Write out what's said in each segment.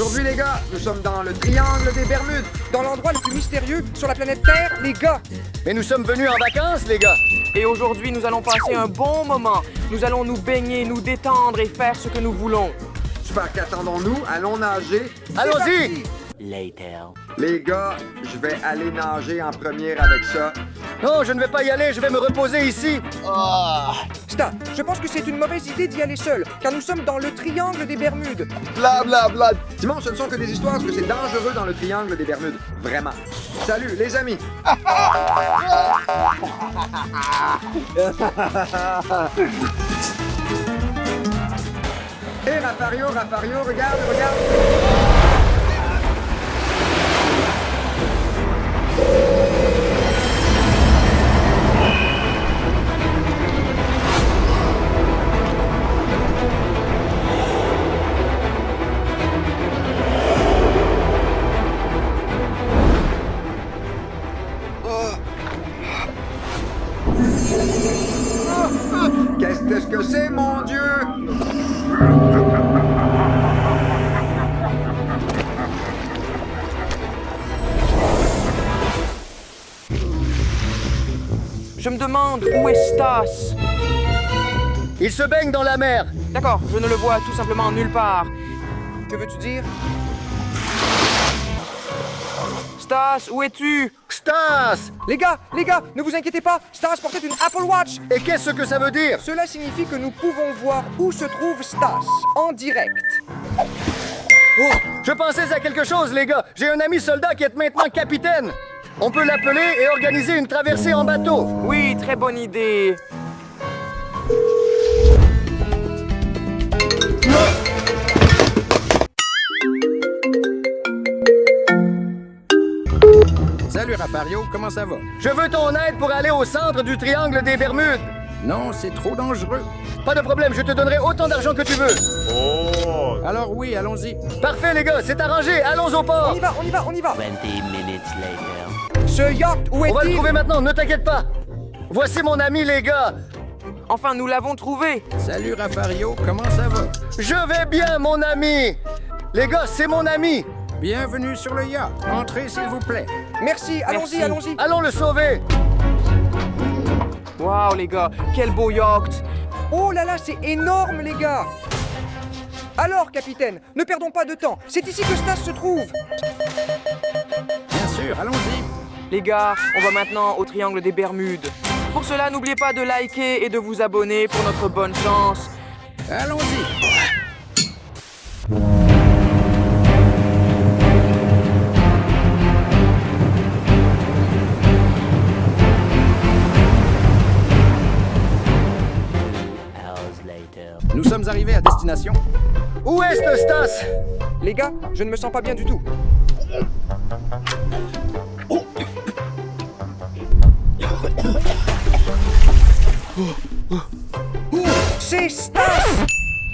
Aujourd'hui, les gars, nous sommes dans le triangle des Bermudes, dans l'endroit le plus mystérieux sur la planète Terre, les gars. Mais nous sommes venus en vacances, les gars. Et aujourd'hui, nous allons passer un bon moment. Nous allons nous baigner, nous détendre et faire ce que nous voulons. Super, qu'attendons-nous? Allons nager. C'est Allons-y! parti! Later. Les gars, je vais aller nager en première avec ça. Non, je ne vais pas y aller, je vais me reposer ici. Sta, je pense que c'est une mauvaise idée d'y aller seul, car nous sommes dans le triangle des Bermudes. Bla bla bla. Simon, ce ne sont que des histoires parce que c'est dangereux dans le triangle des Bermudes. Vraiment. Salut, les amis. Hé, Rafario, regarde. Qu'est-ce que c'est, mon Dieu? Je me demande où est Stas. Il se baigne dans la mer. D'accord, je ne le vois tout simplement nulle part. Que veux-tu dire? Stas, où es-tu? Stas! Les gars, ne vous inquiétez pas, Stas portait une Apple Watch. Et qu'est-ce que ça veut dire? Cela signifie que nous pouvons voir où se trouve Stas, en direct. Oh, je pensais à quelque chose, les gars. J'ai un ami soldat qui est maintenant capitaine. On peut l'appeler et organiser une traversée en bateau. Oui, très bonne idée. Salut Rafario, comment ça va? Je veux ton aide pour aller au centre du triangle des Bermudes. Non, c'est trop dangereux. Pas de problème, je te donnerai autant d'argent que tu veux. Alors oui, allons-y. Parfait, les gars, c'est arrangé. Allons au port. On y va. 20 minutes later. Ce yacht, où On va le est-il? trouver maintenant, ne t'inquiète pas. Voici mon ami, les gars. Enfin, nous l'avons trouvé. Salut Rafario, comment ça va? Je vais bien, mon ami. Les gars, c'est mon ami. Bienvenue sur le yacht. Entrez s'il vous plaît. Merci, Merci. allons-y. Allons le sauver. Waouh, les gars, quel beau yacht. Oh là là, c'est énorme, les gars. Alors, capitaine, ne perdons pas de temps. C'est ici que Stas se trouve. Bien sûr, allons-y. Les gars, on va maintenant au triangle des Bermudes. Pour cela, n'oubliez pas de liker et de vous abonner pour notre bonne chance. Allons-y. Nous sommes arrivés à destination. Où est Stas? Les gars, je ne me sens pas bien du tout. C'est Stas!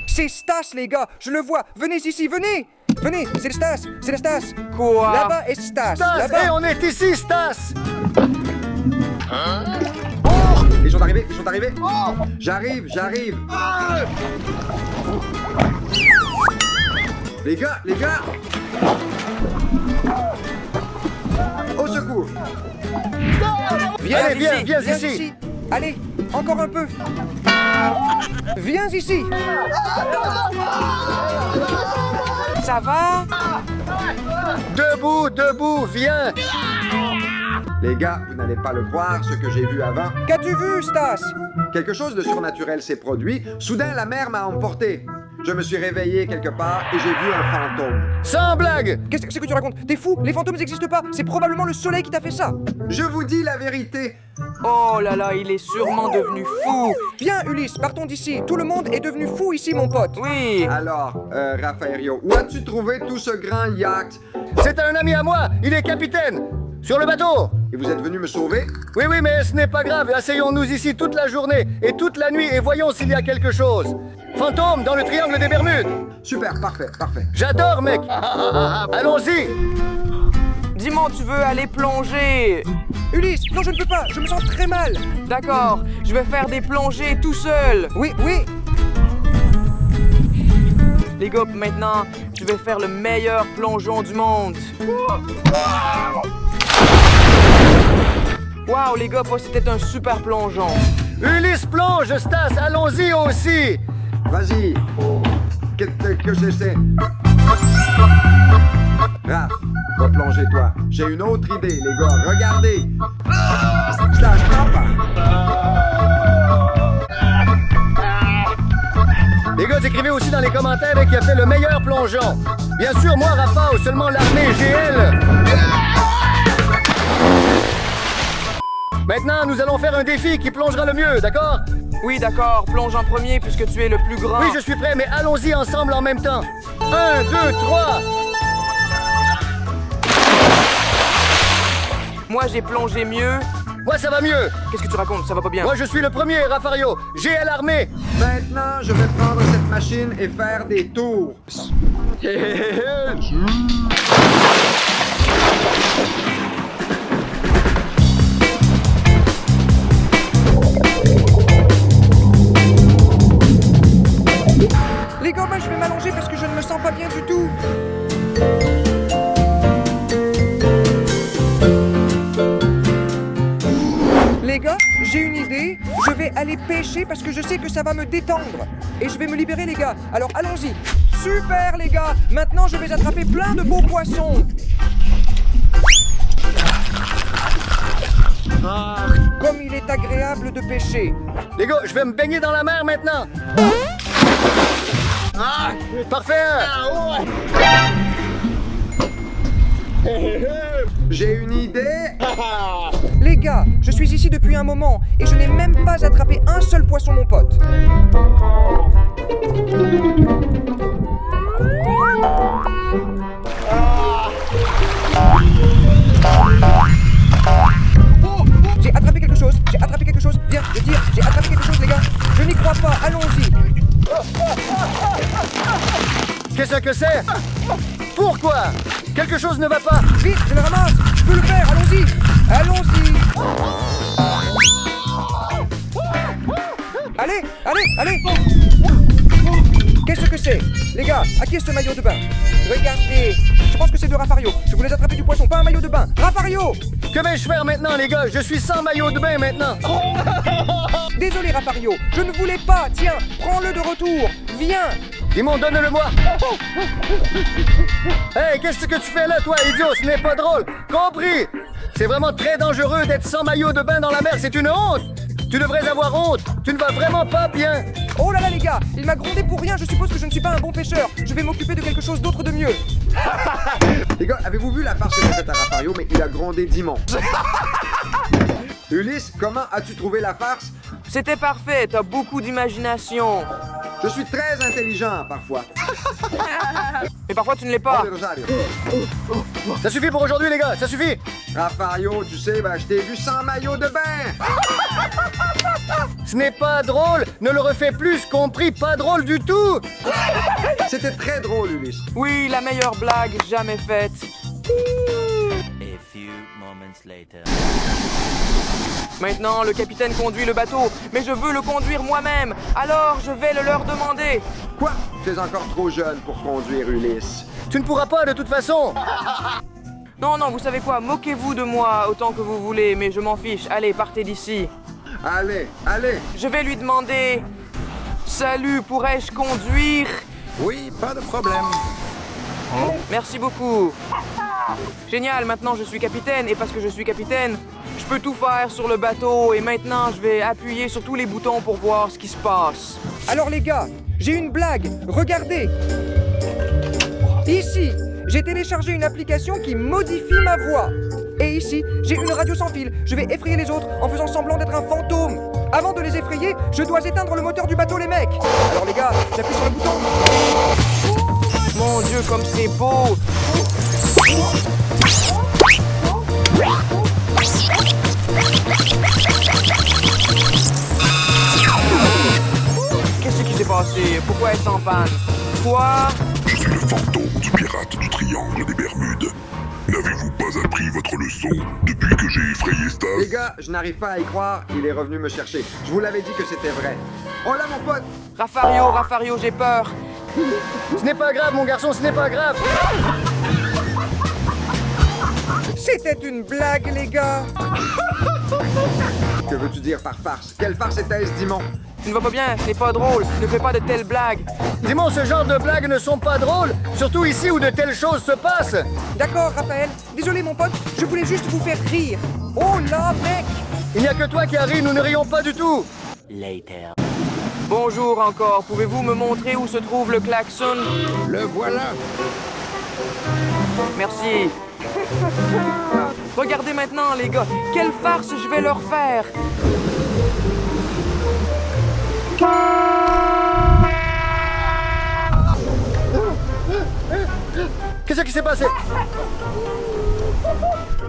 C'est Stas, les gars, je le vois. Venez ici, venez, c'est le Stas. Quoi? Là-bas est Stas. Stas, Là-bas. et on est ici, Stas. Ils sont arrivés. J'arrive. Les gars. Au secours. Allez, viens ici. Allez, encore un peu. Viens ici. Ça va? Debout, viens. Les gars, vous n'allez pas le croire, ce que j'ai vu avant. Qu'as-tu vu, Stas? Quelque chose de surnaturel s'est produit. Soudain, la mer m'a emporté. Je me suis réveillé quelque part et j'ai vu un fantôme. Sans blague. Qu'est-ce que tu racontes? T'es fou? Les fantômes n'existent pas. C'est probablement le soleil qui t'a fait ça. Je vous dis la vérité. Oh là là, il est sûrement devenu fou. Viens, Ulysse, partons d'ici. Tout le monde est devenu fou ici, mon pote. Oui. Alors, Raffaello, où as-tu trouvé tout ce grand yacht? C'est un ami à moi, il est capitaine. Sur le bateau. Et vous êtes venu me sauver? Oui, mais ce n'est pas grave. Asseyons-nous ici toute la journée et toute la nuit et voyons s'il y a quelque chose. Fantôme dans le triangle des Bermudes. Super, parfait. J'adore, mec. Allons-y. Dis-moi, tu veux aller plonger? Ulysse, non, je ne peux pas. Je me sens très mal. D'accord, je vais faire des plongées tout seul. Oui. Les gars, maintenant, je vais faire le meilleur plongeon du monde. Wow, les gars, c'était un super plongeon. Ulysse plonge, Stas, allons-y aussi. Vas-y. Que c'est? Raph, va plonger toi. J'ai une autre idée, les gars. Regardez. Slash, papa. Les gars, écrivez aussi dans les commentaires qui a fait le meilleur plongeon. Bien sûr, moi, Rafa, ou seulement l'armée GL. Maintenant, nous allons faire un défi qui plongera le mieux, d'accord? Oui, d'accord, plonge en premier puisque tu es le plus grand. Oui, je suis prêt, mais allons-y ensemble en même temps. 1, 2, 3. Moi, j'ai plongé mieux. Moi, ça va mieux. Qu'est-ce que tu racontes? Ça va pas bien. Moi, je suis le premier, Rafario. GL armée. Maintenant, je vais prendre cette machine et faire des tours. Les gars, je vais m'allonger parce que je ne me sens pas bien du tout. Les gars, j'ai une idée. Je vais aller pêcher parce que je sais que ça va me détendre. Et je vais me libérer, les gars. Alors, allons-y. Super, les gars. Maintenant, je vais attraper plein de beaux poissons. Comme il est agréable de pêcher. Les gars, je vais me baigner dans la mer maintenant. Parfait. J'ai une idée. Les gars, je suis ici depuis un moment et je n'ai même pas attrapé un seul poisson, mon pote. J'ai attrapé quelque chose, Viens, je tire, j'ai attrapé quelque chose, les gars. Je n'y crois pas, allons-y. Qu'est-ce que c'est? Pourquoi? Quelque chose ne va pas. Vite, je le ramasse. Je peux le faire, allons-y. Allons-y. Allez, allez, allez. Qu'est-ce que c'est? Les gars, à qui est ce maillot de bain? Regardez, je pense que c'est de Rafario. Je voulais attraper du poisson, pas un maillot de bain. Rafario! Que vais-je faire maintenant, les gars? Je suis sans maillot de bain maintenant. Désolé, Rafario, je ne voulais pas. Tiens, prends-le de retour. Viens. Dimon, donne-le-moi. Hey, qu'est-ce que tu fais là, toi, idiot? Ce n'est pas drôle. Compris? C'est vraiment très dangereux d'être sans maillot de bain dans la mer. C'est une honte. Tu devrais avoir honte. Tu ne vas vraiment pas bien. Oh là là, les gars, il m'a grondé pour rien. Je suppose que je ne suis pas un bon pêcheur. Je vais m'occuper de quelque chose d'autre de mieux. Les gars, avez-vous vu la farce que j'ai faite à Rafario, mais il a grondé Dimon. Ulysse, comment as-tu trouvé la farce? C'était parfait, t'as beaucoup d'imagination. Je suis très intelligent, parfois. Mais parfois tu ne l'es pas. Oh, Rosario. Ça suffit pour aujourd'hui, les gars. Ça suffit. Rafario, tu sais, je t'ai vu sans maillot de bain. Ce n'est pas drôle. Ne le refais plus, compris? Pas drôle du tout. C'était très drôle, Ulysse. Oui, la meilleure blague jamais faite. A few moments later. Maintenant, le capitaine conduit le bateau, mais je veux le conduire moi-même. Alors, je vais le leur demander. Quoi? Tu es encore trop jeune pour conduire, Ulysse. Tu ne pourras pas de toute façon. Non, non, vous savez quoi? Moquez-vous de moi autant que vous voulez, mais je m'en fiche. Allez, partez d'ici. Allez, allez. Je vais lui demander... Salut, pourrais-je conduire? Oui, pas de problème. Merci beaucoup. Génial, maintenant je suis capitaine, et parce que je suis capitaine, je peux tout faire sur le bateau, et maintenant je vais appuyer sur tous les boutons pour voir ce qui se passe. Alors les gars, j'ai une blague. Regardez. Ici, j'ai téléchargé une application qui modifie ma voix. Et ici, j'ai une radio sans fil. Je vais effrayer les autres en faisant semblant d'être un fantôme. Avant de les effrayer, je dois éteindre le moteur du bateau, les mecs. Alors les gars, j'appuie sur le bouton. Mon Dieu, comme c'est beau! Qu'est-ce qui s'est passé? Pourquoi est-ce en panne? Quoi? Je suis le fantôme du pirate du triangle des Bermudes. N'avez-vous pas appris votre leçon depuis que j'ai effrayé Stas? Les gars, je n'arrive pas à y croire. Il est revenu me chercher. Je vous l'avais dit que c'était vrai. Oh là, mon pote! Rafario, j'ai peur. Ce n'est pas grave, mon garçon, ce n'est pas grave. C'était une blague, les gars. Que veux-tu dire par farce? Quelle farce était-ce, Dimon? Tu ne vas pas bien, ce n'est pas drôle. Ne fais pas de telles blagues. Dis-moi, ce genre de blagues ne sont pas drôles, surtout ici où de telles choses se passent. D'accord, Raphaël. Désolé, mon pote, je voulais juste vous faire rire. Oh là, mec! Il n'y a que toi qui as ri, nous ne rions pas du tout. Later. Bonjour encore. Pouvez-vous me montrer où se trouve le klaxon? Le voilà. Merci. Regardez maintenant, les gars. Quelle farce je vais leur faire. Qu'est-ce qui s'est passé?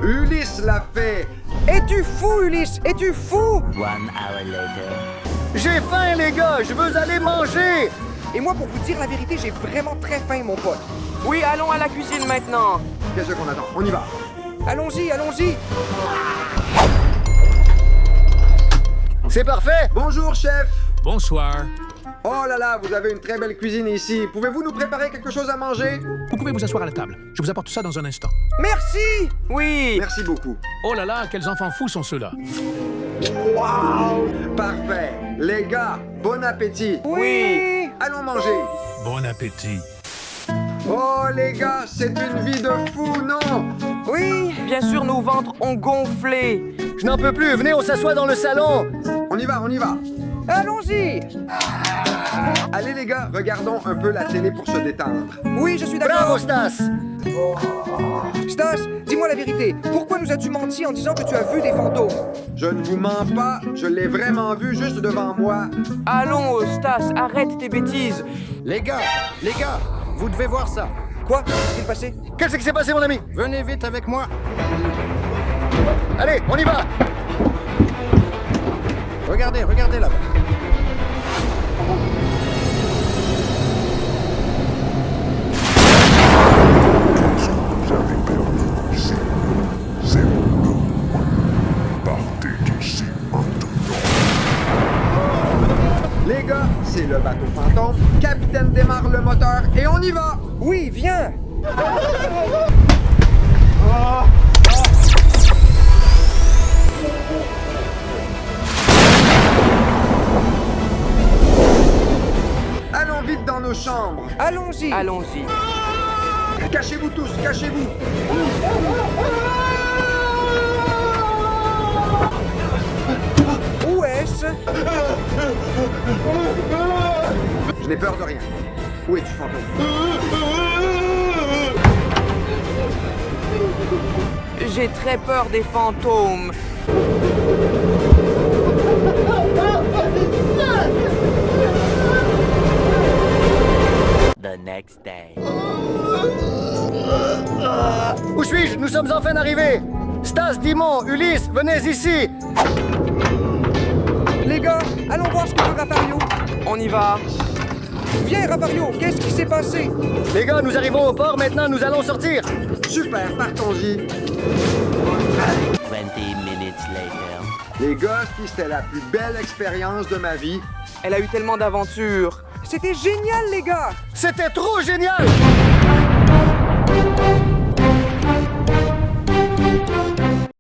Ulysse l'a fait! Es-tu fou, Ulysse? Es-tu fou? 1 hour later. J'ai faim, les gars, je veux aller manger. Et moi, pour vous dire la vérité, j'ai vraiment très faim, mon pote. Oui, allons à la cuisine maintenant. Qu'est-ce qu'on attend? On y va! Allons-y, allons-y. C'est parfait. Bonjour, chef! Bonsoir. Oh là là, vous avez une très belle cuisine ici. Pouvez-vous nous préparer quelque chose à manger? Vous pouvez vous asseoir à la table. Je vous apporte tout ça dans un instant. Merci! Oui. Merci beaucoup. Oh là là, quels enfants fous sont ceux-là. Parfait. Les gars, bon appétit. Oui. Allons manger. Bon appétit. Oh les gars, c'est une vie de fou, non? Oui! Bien sûr, nos ventres ont gonflé. Je n'en peux plus, venez, on s'assoit dans le salon. On y va, on y va. Allons-y! Allez les gars, regardons un peu la télé pour se détendre. Oui, je suis Bravo, d'accord. Stas. Stas, dis-moi la vérité. Pourquoi nous as-tu menti en disant que tu as vu des fantômes? Je ne vous mens pas, je l'ai vraiment vu juste devant moi. Allons, Stas, arrête tes bêtises. Les gars, vous devez voir ça. Quoi? Qu'est-ce qui s'est passé? Qu'est-ce qui s'est passé, mon ami? Venez vite avec moi. Allez, on y va. Regardez là-bas. Qu'est-ce que vous avez perdu ici? C'est mon nom. Partez d'ici maintenant. Les gars, c'est le bateau fantôme. Capitaine démarre le moteur et on y va. Oui, viens! Allons vite dans nos chambres. Allons-y! Allons-y. Cachez-vous tous, cachez-vous. Où est-ce? Je n'ai peur de rien. Où es-tu, fantôme? J'ai très peur des fantômes. The next day. Où suis-je? Nous sommes enfin arrivés. Stas, Dimon, Ulysse, venez ici. Les gars, allons voir ce que veut Rafario. On y va. Viens, Rafario, qu'est-ce qui s'est passé? Les gars, nous arrivons au port, maintenant nous allons sortir. Super, partons-y. 20 minutes later. Les gars, c'était la plus belle expérience de ma vie. Elle a eu tellement d'aventures. C'était génial, les gars! C'était trop génial.